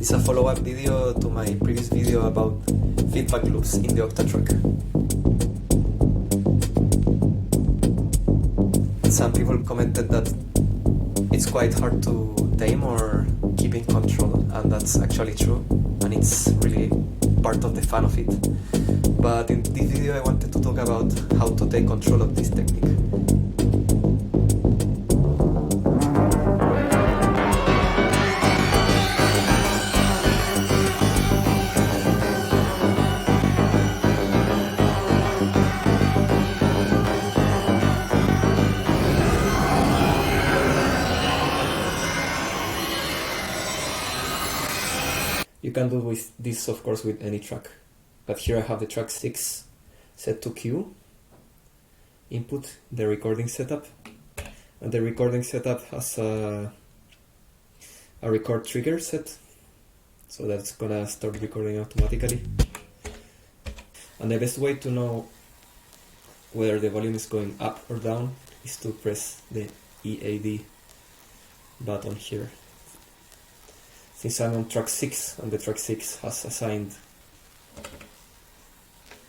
It's a follow-up video to my previous video about feedback loops in the Octatrack. Some people commented that it's quite hard to tame or keep in control, and that's actually true, and it's really part of the fun of it. But in this video I wanted to talk about how to take control of this technique. You can do with this, of course, with any track. But here I have the track 6 set to Q. Input the recording setup. And the recording setup has a record trigger set. So that's gonna start recording automatically. And the best way to know whether the volume is going up or down is to press the EAD button here. Since I'm on track 6 and the track 6 has assigned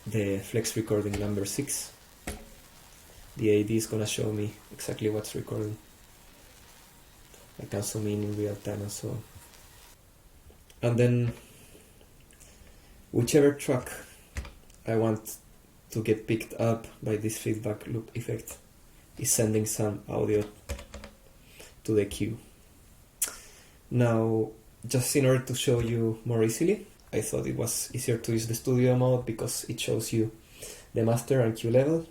the flex recording number 6, the AD is gonna show me exactly what's recording. I can zoom in real time and so on. And then whichever track I want to get picked up by this feedback loop effect is sending some audio to the queue. Now, just in order to show you more easily, I thought it was easier to use the studio mode because it shows you the master and Q level.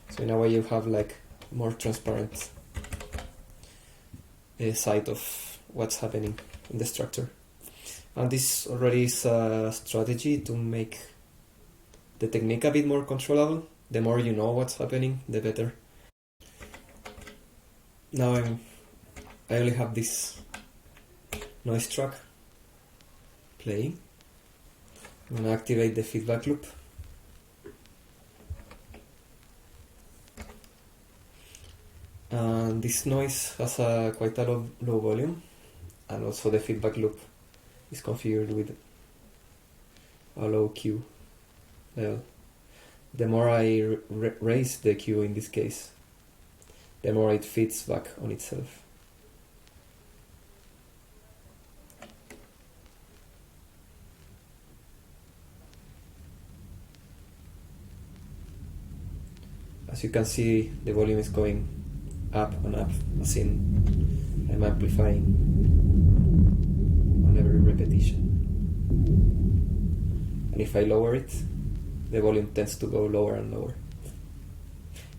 So in a way you have like more transparent sight of what's happening in the structure. And this already is a strategy to make the technique a bit more controllable. The more you know what's happening, the better. Now I only have this noise track playing. I'm going to activate the feedback loop. And this noise has quite a low volume, and also the feedback loop is configured with a low Q level. The more I raise the Q in this case, the more it feeds back on itself. As you can see, the volume is going up and up, as in I'm amplifying on every repetition. And if I lower it, the volume tends to go lower and lower.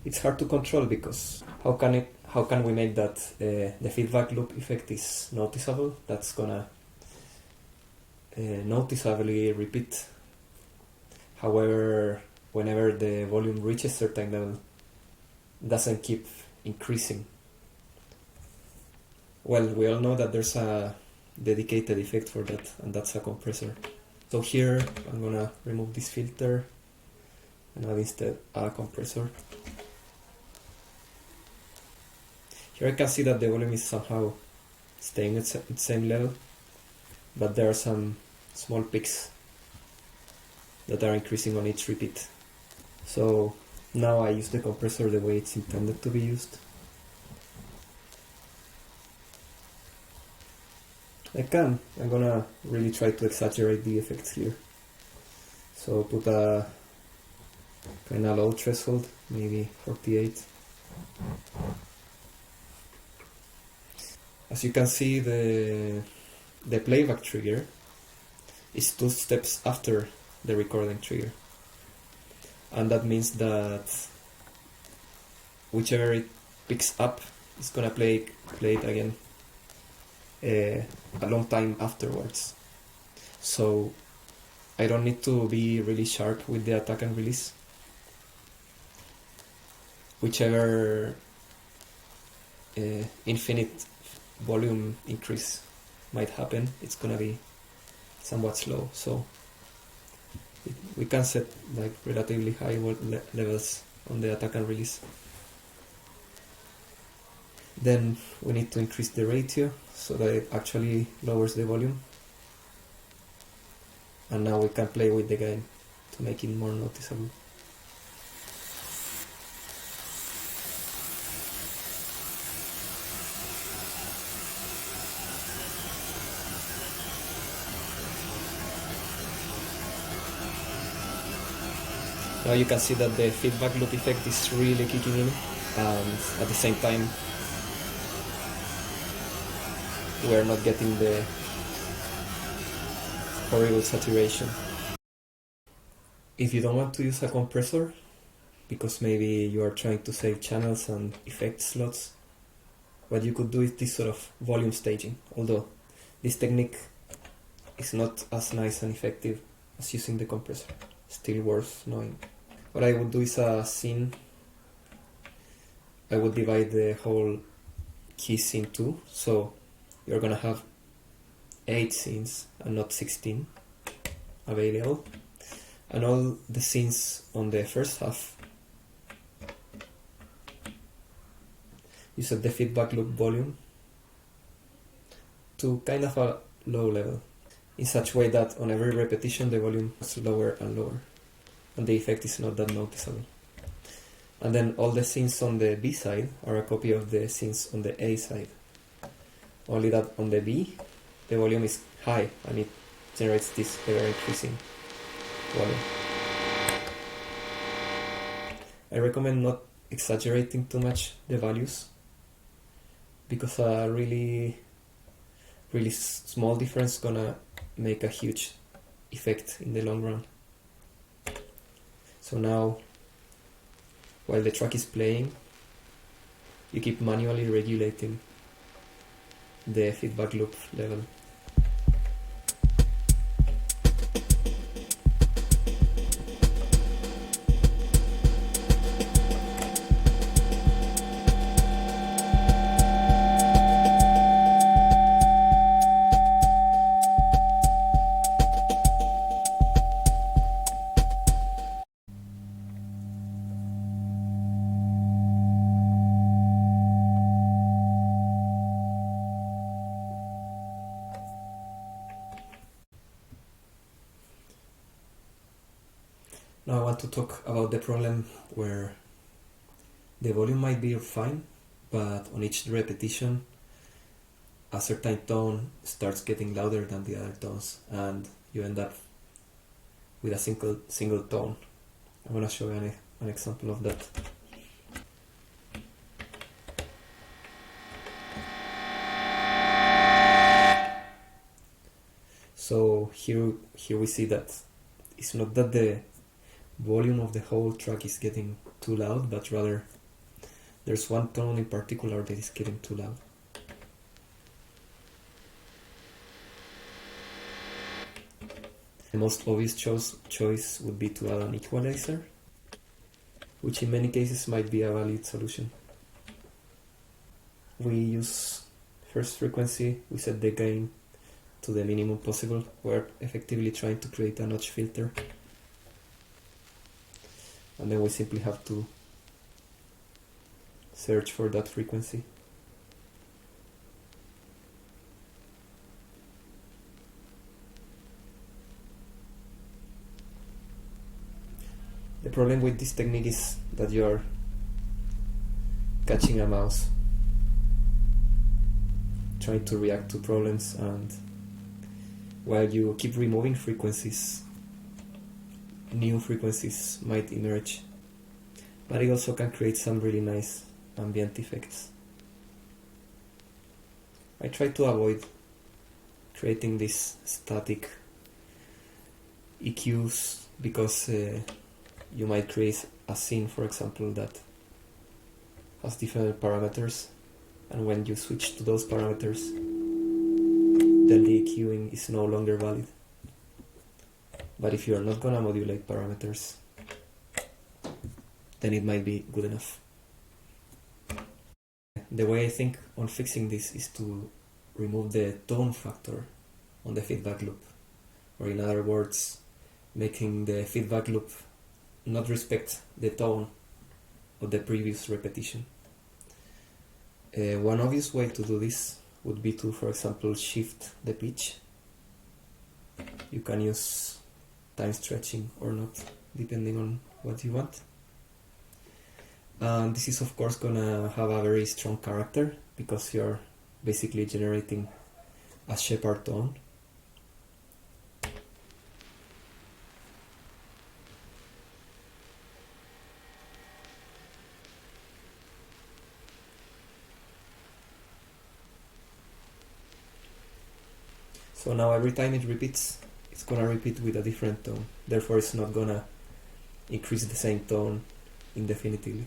It's hard to control because how can we make that the feedback loop effect is noticeable? That's gonna noticeably repeat. However, whenever the volume reaches a certain level, doesn't keep increasing. Well, we all know that there's a dedicated effect for that, and that's a compressor. So here I'm gonna remove this filter and add instead a compressor. Here I can see that the volume is somehow staying at the same level, but there are some small peaks that are increasing on each repeat. So now I use the compressor the way it's intended to be used. I'm gonna really try to exaggerate the effects here. So put a kind of low threshold, maybe 48. As you can see, the playback trigger is 2 steps after the recording trigger. And that means that whichever it picks up is gonna play it again a long time afterwards. So I don't need to be really sharp with the attack and release. Whichever infinite volume increase might happen, it's gonna be somewhat slow. So we can set like relatively high levels on the attack and release. Then we need to increase the ratio so that it actually lowers the volume. And now we can play with the gain to make it more noticeable. Now you can see that the feedback loop effect is really kicking in, and at the same time we're not getting the horrible saturation. If you don't want to use a compressor, because maybe you are trying to save channels and effect slots, what you could do is this sort of volume staging, although this technique is not as nice and effective as using the compressor. Still worth knowing. What I would do is a scene. I would divide the whole keys in two, so you're gonna have 8 scenes and not 16 available. And all the scenes on the first half, you set the feedback loop volume to kind of a low level, in such a way that on every repetition the volume is lower and lower, and the effect is not that noticeable. And then all the scenes on the B side are a copy of the scenes on the A side, only that on the B the volume is high and it generates this ever increasing volume. I recommend not exaggerating too much the values, because a really small difference gonna make a huge effect in the long run. So now, while the track is playing, you keep manually regulating the feedback loop level. Now I want to talk about the problem where the volume might be fine, but on each repetition a certain tone starts getting louder than the other tones, and you end up with a single tone. I'm going to show you an example of that. So here we see that it's not that the volume of the whole track is getting too loud, but rather there's one tone in particular that is getting too loud. The most obvious choice would be to add an equalizer, which in many cases might be a valid solution. We use first frequency, we set the gain to the minimum possible. We're effectively trying to create a notch filter. And then we simply have to search for that frequency. The problem with this technique is that you are catching a mouse, trying to react to problems, and while you keep removing frequencies, new frequencies might emerge, but it also can create some really nice ambient effects. I try to avoid creating these static EQs because you might create a scene, for example, that has different parameters, and when you switch to those parameters, then the EQing is no longer valid. But if you are not gonna modulate parameters, then it might be good enough. The way I think on fixing this is to remove the tone factor on the feedback loop, or in other words, making the feedback loop not respect the tone of the previous repetition. One obvious way to do this would be to, for example, shift the pitch. You can use time stretching or not, depending on what you want. And this is of course gonna have a very strong character because you're basically generating a Shepard tone. So now every time it repeats, it's gonna repeat with a different tone. Therefore it's not gonna increase the same tone indefinitely.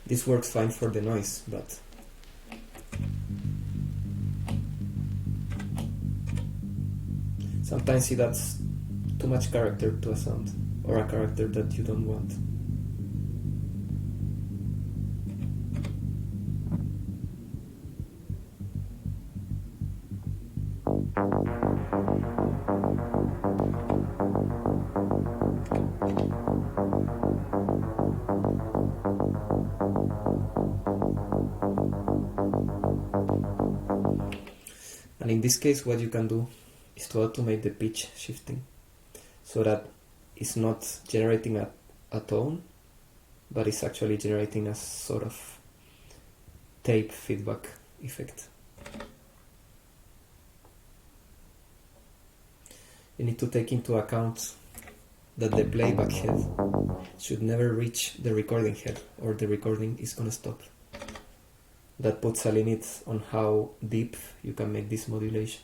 This works fine for the noise, but sometimes it adds too much character to a sound, or a character that you don't want. And in this case, what you can do is to automate the pitch shifting so that it's not generating a tone, but it's actually generating a sort of tape feedback effect. You need to take into account that the playback head should never reach the recording head, or the recording is gonna stop. That puts a limit on how deep you can make this modulation.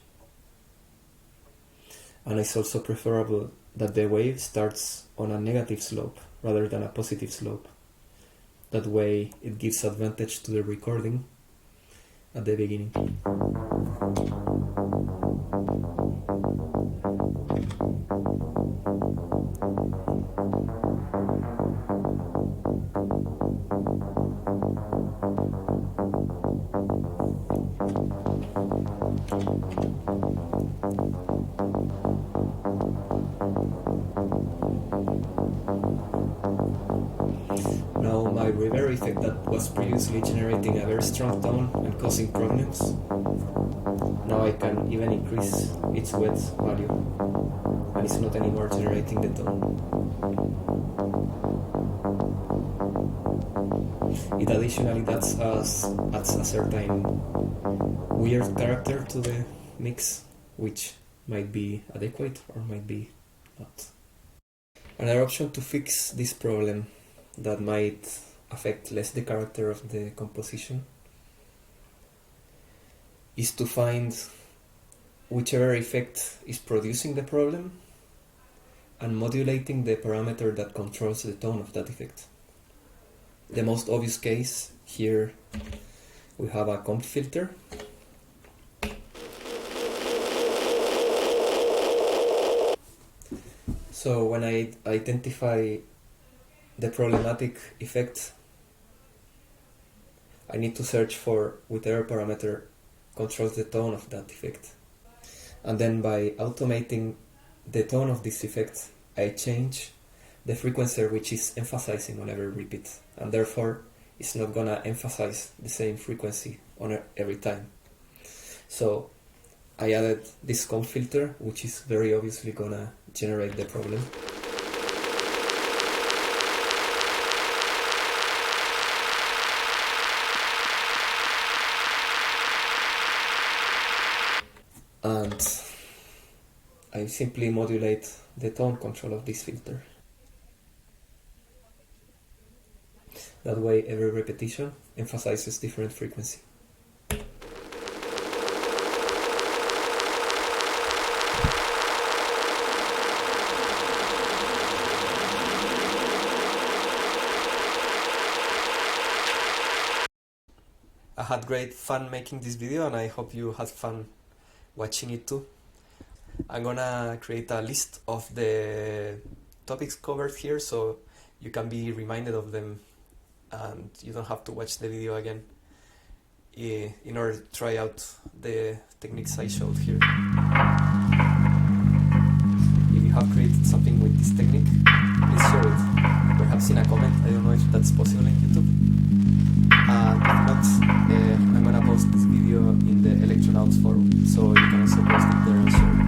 And it's also preferable that the wave starts on a negative slope rather than a positive slope. That way it gives advantage to the recording at the beginning. Now my reverb effect that was previously generating a very strong tone and causing problems, now I can even increase its width value and it's not anymore generating the tone. It additionally adds a certain weird character to the mix, which might be adequate or might be not. Another option to fix this problem that might affect less the character of the composition is to find whichever effect is producing the problem and modulating the parameter that controls the tone of that effect. The most obvious case here, we have a comp filter. So when I identify the problematic effect, I need to search for whichever parameter controls the tone of that effect. And then by automating the tone of this effect, I change the frequency which is emphasizing on every repeat, and therefore it's not gonna emphasize the same frequency on every time. So I added this comp filter, which is very obviously gonna generate the problem. And I simply modulate the tone control of this filter. That way every repetition emphasizes different frequency. I had great fun making this video and I hope you had fun watching it too. I'm gonna create a list of the topics covered here so you can be reminded of them and you don't have to watch the video again in order to try out the techniques I showed here. If you have created something with this technique, please share it, perhaps in a comment. I don't know if that's possible in YouTube. And if not, I'm gonna post this video in the Electronauts forum, so you can also post it there and share it.